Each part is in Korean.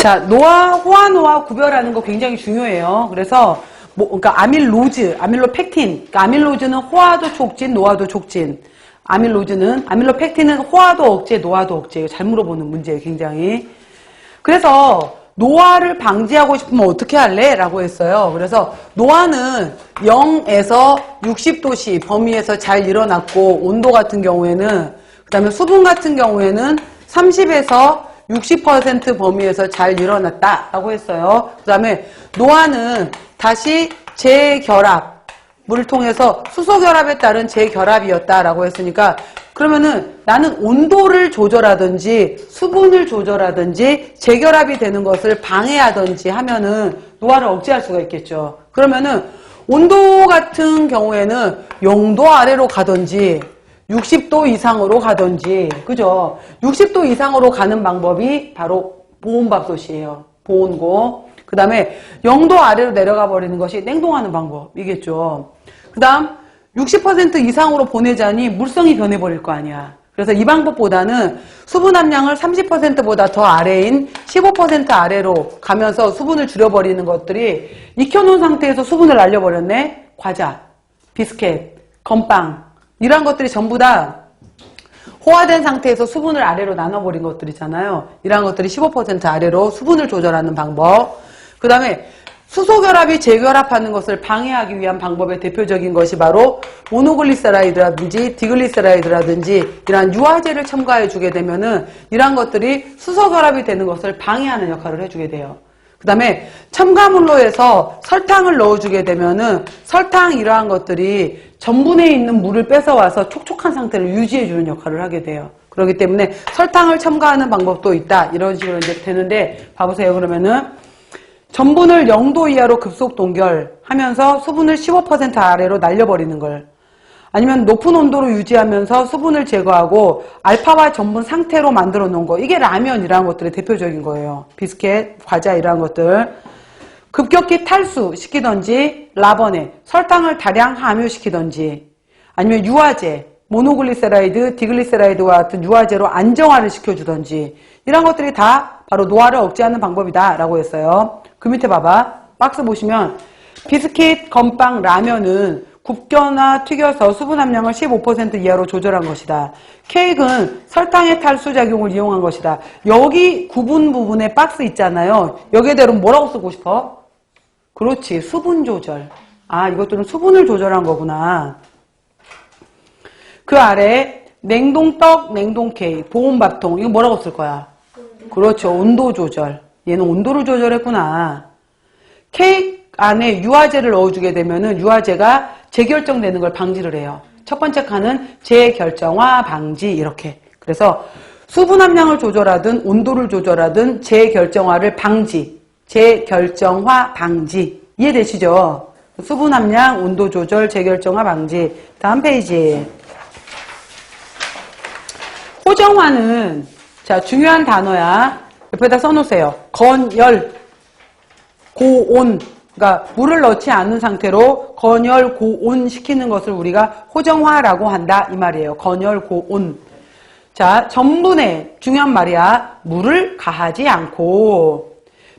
자, 노화, 호화노화 구별하는 거 굉장히 중요해요. 그래서 그러니까 아밀로즈, 아밀로펙틴. 그러니까 아밀로즈는 호화도 촉진, 노화도 촉진. 아밀로펙틴은 호화도 억제, 노화도 억제. 잘 물어보는 문제예요, 굉장히. 그래서 노화를 방지하고 싶으면 어떻게 할래? 라고 했어요. 그래서 노화는 0에서 60도씨 범위에서 잘 일어났고, 온도 같은 경우에는, 그 다음에 수분 같은 경우에는 30에서 60% 범위에서 잘 일어났다 라고 했어요. 그 다음에 노화는 다시 재결합을 통해서 수소결합에 따른 재결합이었다 라고 했으니까, 그러면은 나는 온도를 조절하든지 수분을 조절하든지 재결합이 되는 것을 방해하든지 하면은 노화를 억제할 수가 있겠죠. 그러면은 온도 같은 경우에는 0도 아래로 가든지 60도 이상으로 가든지, 그죠? 60도 이상으로 가는 방법이 바로 보온밥솥이에요. 보온고. 그 다음에 0도 아래로 내려가 버리는 것이 냉동하는 방법이겠죠. 그 다음 60% 이상으로 보내자니 물성이 변해버릴 거 아니야. 그래서 이 방법보다는 수분 함량을 30%보다 더 아래인 15% 아래로 가면서 수분을 줄여버리는 것들이, 익혀놓은 상태에서 수분을 날려버렸네. 과자, 비스켓, 건빵, 이러한 것들이 전부 다 호화된 상태에서 수분을 아래로 나눠버린 것들이잖아요. 이러한 것들이 15% 아래로 수분을 조절하는 방법. 그 다음에 수소결합이 재결합하는 것을 방해하기 위한 방법의 대표적인 것이 바로 모노글리세라이드라든지 디글리세라이드라든지 이러한 유화제를 첨가해 주게 되면은 이러한 것들이 수소결합이 되는 것을 방해하는 역할을 해주게 돼요. 그 다음에 첨가물로 해서 설탕을 넣어주게 되면은 설탕 이러한 것들이 전분에 있는 물을 뺏어와서 촉촉한 상태를 유지해주는 역할을 하게 돼요. 그렇기 때문에 설탕을 첨가하는 방법도 있다. 이런 식으로 이제 되는데, 봐보세요. 그러면은 전분을 0도 이하로 급속 동결하면서 수분을 15% 아래로 날려버리는 걸, 아니면 높은 온도로 유지하면서 수분을 제거하고 알파와 전분 상태로 만들어 놓은 거, 이게 라면 이러한 것들의 대표적인 거예요. 비스켓, 과자 이러한 것들. 급격히 탈수시키던지 라번에 설탕을 다량 함유시키던지, 아니면 유화제, 모노글리세라이드, 디글리세라이드와 같은 유화제로 안정화를 시켜주던지, 이런 것들이 다 바로 노화를 억제하는 방법이다 라고 했어요. 그 밑에 봐봐. 박스 보시면 비스킷, 건빵, 라면은 굽거나 튀겨서 수분 함량을 15% 이하로 조절한 것이다. 케이크는 설탕의 탈수작용을 이용한 것이다. 여기 구분 부분에 박스 있잖아요. 여기에대로 뭐라고 쓰고 싶어? 그렇지, 수분 조절. 아, 이것들은 수분을 조절한 거구나. 그 아래 냉동떡, 냉동케이크, 보온밥통, 이거 뭐라고 쓸 거야? 그렇죠, 온도 조절. 얘는 온도를 조절했구나. 케이크 안에 유화제를 넣어주게 되면은 유화제가 재결정되는 걸 방지를 해요. 첫 번째 칸은 재결정화 방지, 이렇게. 그래서 수분 함량을 조절하든 온도를 조절하든 재결정화를 방지, 재결정화 방지. 이해되시죠? 수분 함량, 온도 조절, 재결정화 방지. 다음 페이지. 호정화는, 자, 중요한 단어야. 옆에다 써놓으세요. 건열, 고온. 그러니까 물을 넣지 않은 상태로 건열, 고온 시키는 것을 우리가 호정화라고 한다, 이 말이에요. 건열, 고온. 자, 전분에 중요한 말이야. 물을 가하지 않고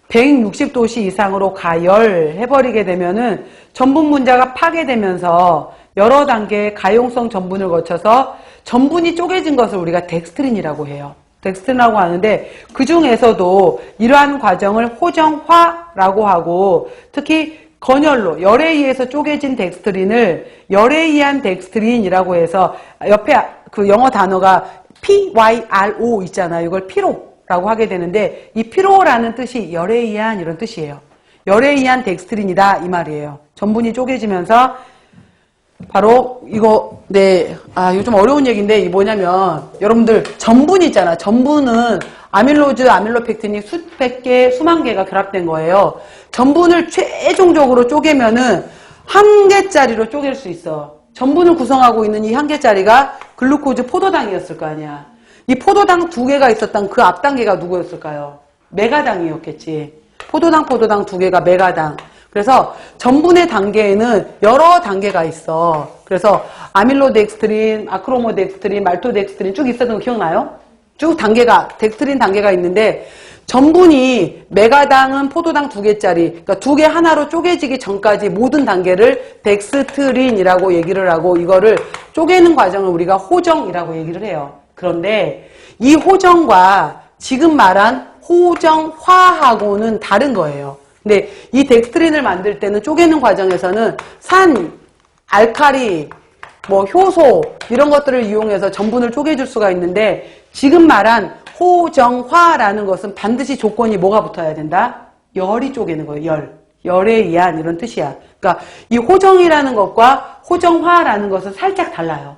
160도씨 이상으로 가열해버리게 되면은 전분 분자가 파괴되면서 여러 단계의 가용성 전분을 거쳐서 전분이 쪼개진 것을 우리가 덱스트린이라고 해요. 덱스트린이라고 하는데, 그 중에서도 이러한 과정을 호정화라고 하고, 특히 건열로 열에 의해서 쪼개진 덱스트린을 열에 의한 덱스트린이라고 해서, 옆에 그 영어 단어가 PYRO 있잖아요. 이걸 피로라고 하게 되는데, 이 피로라는 뜻이 열에 의한 이런 뜻이에요. 열에 의한 덱스트린이다, 이 말이에요. 전분이 쪼개지면서 바로 이거, 네, 이거 좀 어려운 얘기인데, 이게 뭐냐면, 여러분들 전분 있잖아. 전분은 아밀로즈, 아밀로펙틴이 수백 개, 수만 개가 결합된 거예요. 전분을 최종적으로 쪼개면은 한 개짜리로 쪼갤 수 있어. 전분을 구성하고 있는 이 한 개짜리가 글루코즈 포도당이었을 거 아니야. 이 포도당 두 개가 있었던 그 앞 단계가 누구였을까요? 메가당이었겠지. 포도당 두 개가 메가당. 그래서 전분의 단계에는 여러 단계가 있어. 그래서 아밀로덱스트린, 아크로모덱스트린, 말토덱스트린 쭉 있었던 거 기억나요? 쭉 단계가, 덱스트린 단계가 있는데, 전분이 메가당은 포도당 2개짜리, 그러니까 2개 하나로 쪼개지기 전까지 모든 단계를 덱스트린이라고 얘기를 하고, 이거를 쪼개는 과정을 우리가 호정이라고 얘기를 해요. 그런데 이 호정과 지금 말한 호정화하고는 다른 거예요. 근데 이 덱스트린을 만들 때는 쪼개는 과정에서는 산, 알칼리, 뭐 효소 이런 것들을 이용해서 전분을 쪼개줄 수가 있는데, 지금 말한 호정화라는 것은 반드시 조건이 뭐가 붙어야 된다? 열이 쪼개는 거예요. 열에 의한 이런 뜻이야. 그러니까 이 호정이라는 것과 호정화라는 것은 살짝 달라요.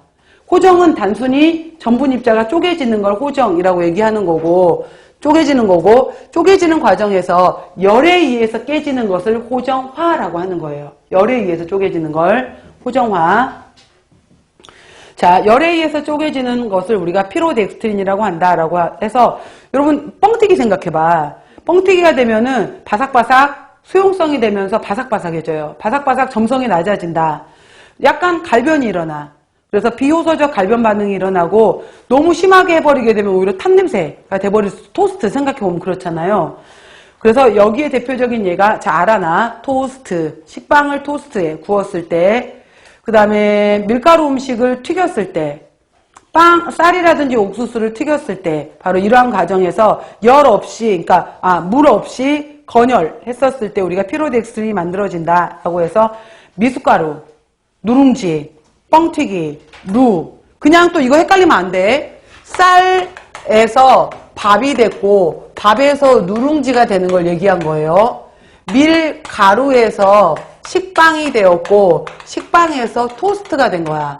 호정은 단순히 전분 입자가 쪼개지는 걸 호정이라고 얘기하는 거고, 쪼개지는 과정에서 열에 의해서 깨지는 것을 호정화라고 하는 거예요. 열에 의해서 쪼개지는 걸 호정화. 자, 열에 의해서 쪼개지는 것을 우리가 피로덱스트린이라고 한다라고 해서, 여러분 뻥튀기 생각해봐. 뻥튀기가 되면은 바삭바삭 수용성이 되면서 바삭바삭해져요. 바삭바삭 점성이 낮아진다. 약간 갈변이 일어나. 그래서 비효소적 갈변 반응이 일어나고, 너무 심하게 해버리게 되면 오히려 탄냄새가 돼버릴 수, 토스트 생각해보면 그렇잖아요. 그래서 여기에 대표적인 예가, 자, 알아나 토스트, 식빵을 토스트에 구웠을 때, 그 다음에 밀가루 음식을 튀겼을 때, 쌀이라든지 옥수수를 튀겼을 때, 바로 이러한 과정에서 열 없이, 그러니까 물 없이 건열했었을 때 우리가 피로덱스트린이 만들어진다라고 해서, 미숫가루, 누룽지, 뻥튀기, 루, 그냥 또 이거 헷갈리면 안 돼. 쌀에서 밥이 됐고 밥에서 누룽지가 되는 걸 얘기한 거예요. 밀가루에서 식빵이 되었고 식빵에서 토스트가 된 거야.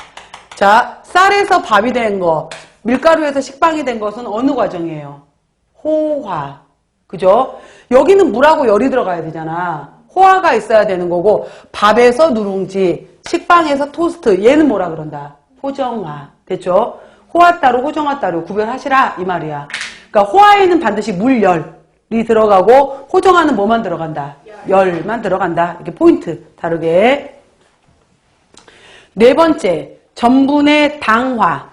자, 쌀에서 밥이 된 거, 밀가루에서 식빵이 된 것은 어느 과정이에요? 호화. 그죠? 여기는 물하고 열이 들어가야 되잖아. 호화가 있어야 되는 거고, 밥에서 누룽지, 식빵에서 토스트, 얘는 뭐라 그런다? 호정화. 됐죠? 호화 따로 호정화 따로 구별하시라 이 말이야. 그러니까 호화에는 반드시 물열이 들어가고, 호정화는 뭐만 들어간다? 열만 들어간다. 이렇게 포인트 다르게. 네 번째, 전분의 당화.